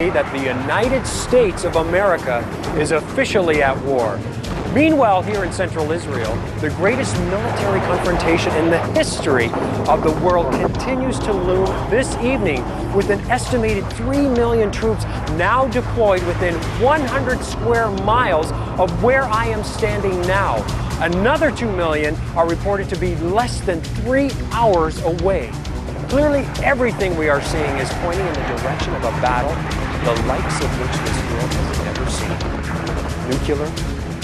say that the United States of America is officially at war. Meanwhile, here in central Israel, the greatest military confrontation in the history of the world continues to loom this evening, with an estimated 3 million troops now deployed within 100 square miles of where I am standing now. Another 2 million are reported to be less than 3 hours away. Clearly, everything we are seeing is pointing in the direction of a battle the likes of which this world has never seen. Nuclear,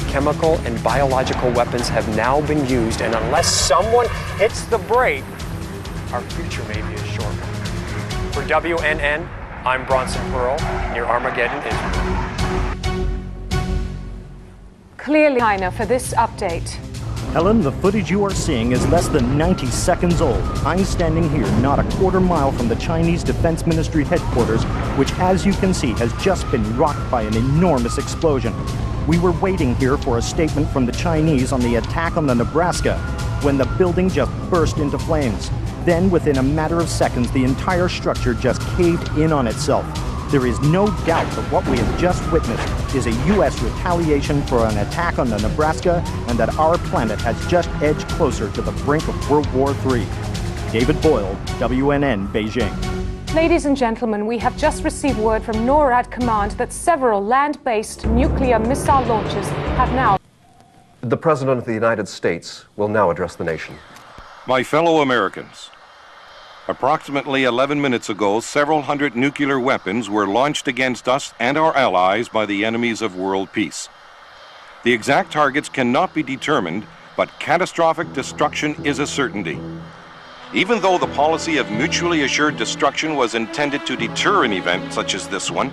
chemical, and biological weapons have now been used, and unless someone hits the brake, our future may be a short one. For WNN, I'm Bronson Pearl, near Armageddon, Israel. Clearly, China, for this update. Helen, the footage you are seeing is less than 90 seconds old. I'm standing here not a quarter mile from the Chinese Defense Ministry headquarters, which, as you can see, has just been rocked by an enormous explosion. We were waiting here for a statement from the Chinese on the attack on the Nebraska when the building just burst into flames. Then, within a matter of seconds, the entire structure just caved in on itself. There is no doubt that what we have just witnessed is a U.S. retaliation for an attack on the Nebraska, and that our planet has just edged closer to the brink of World War III. David Boyle, WNN, Beijing. Ladies and gentlemen, we have just received word from NORAD Command that several land-based nuclear missile launches have now... The President of the United States will now address the nation. My fellow Americans, approximately 11 minutes ago, several hundred nuclear weapons were launched against us and our allies by the enemies of world peace. The exact targets cannot be determined, but catastrophic destruction is a certainty. Even though the policy of mutually assured destruction was intended to deter an event such as this one,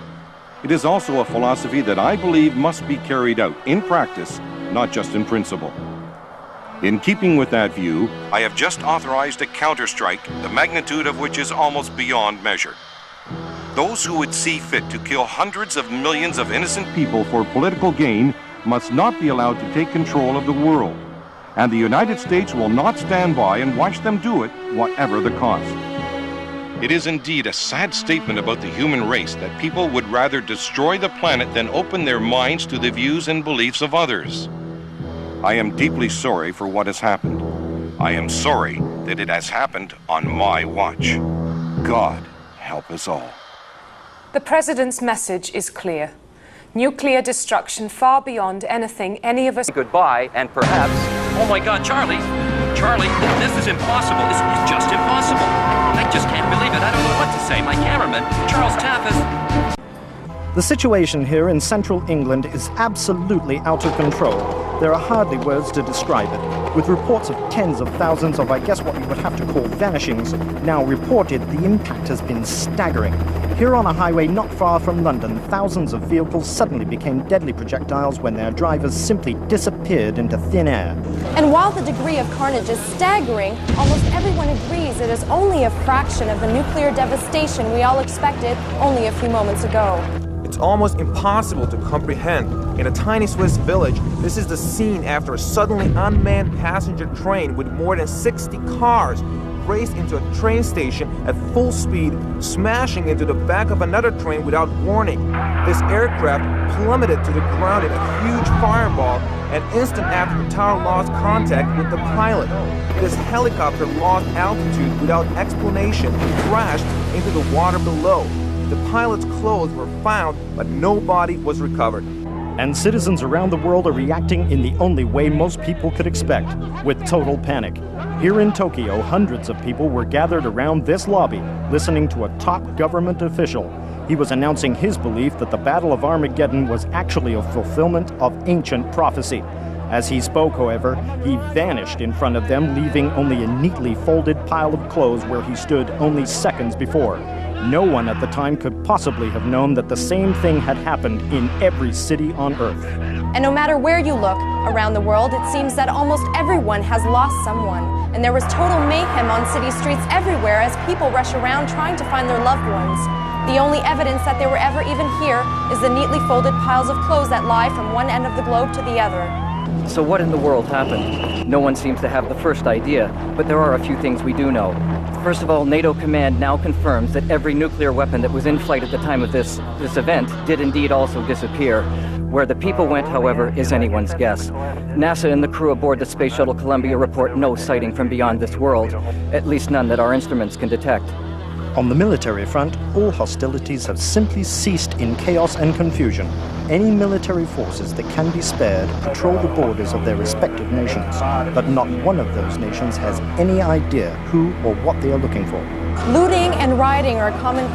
it is also a philosophy that I believe must be carried out in practice, not just in principle. In keeping with that view, I have just authorized a counterstrike, the magnitude of which is almost beyond measure. Those who would see fit to kill hundreds of millions of innocent people for political gain must not be allowed to take control of the world. And the United States will not stand by and watch them do it, whatever the cost. It is indeed a sad statement about the human race that people would rather destroy the planet than open their minds to the views and beliefs of others. I am deeply sorry for what has happened. I am sorry that it has happened on my watch. God help us all. The President's message is clear. Nuclear destruction far beyond anything any of us... Goodbye, and perhaps... Oh my God, Charlie, this is impossible. This is just impossible. I just can't believe it. I don't know what to say. My cameraman, Charles Taffes. The situation here in central England is absolutely out of control. There are hardly words to describe it. With reports of tens of thousands of, I guess what you would have to call vanishings, now reported, the impact has been staggering. Here on a highway not far from London, thousands of vehicles suddenly became deadly projectiles when their drivers simply disappeared into thin air. And while the degree of carnage is staggering, almost everyone agrees it is only a fraction of the nuclear devastation we all expected only a few moments ago. It's almost impossible to comprehend. In a tiny Swiss village, this is the scene after a suddenly unmanned passenger train with more than 60 cars raced into a train station at full speed, smashing into the back of another train without warning. This aircraft plummeted to the ground in a huge fireball, and instant after the tower lost contact with the pilot. This helicopter lost altitude without explanation and crashed into the water below. The pilot's clothes were found, but no body was recovered. And citizens around the world are reacting in the only way most people could expect, with total panic. Here in Tokyo, hundreds of people were gathered around this lobby, listening to a top government official. He was announcing his belief that the Battle of Armageddon was actually a fulfillment of ancient prophecy. As he spoke, however, he vanished in front of them, leaving only a neatly folded pile of clothes where he stood only seconds before. No one at the time could possibly have known that the same thing had happened in every city on Earth. And no matter where you look around the world, it seems that almost everyone has lost someone. And there was total mayhem on city streets everywhere as people rush around trying to find their loved ones. The only evidence that they were ever even here is the neatly folded piles of clothes that lie from one end of the globe to the other. So what in the world happened? No one seems to have the first idea, but there are a few things we do know. First of all, NATO command now confirms that every nuclear weapon that was in flight at the time of this event did indeed also disappear. Where the people went, however, is anyone's guess. NASA and the crew aboard the Space Shuttle Columbia report no sighting from beyond this world, at least none that our instruments can detect. On the military front, all hostilities have simply ceased in chaos and confusion. Any military forces that can be spared patrol the borders of their respective nations, but not one of those nations has any idea who or what they are looking for. Looting and rioting are common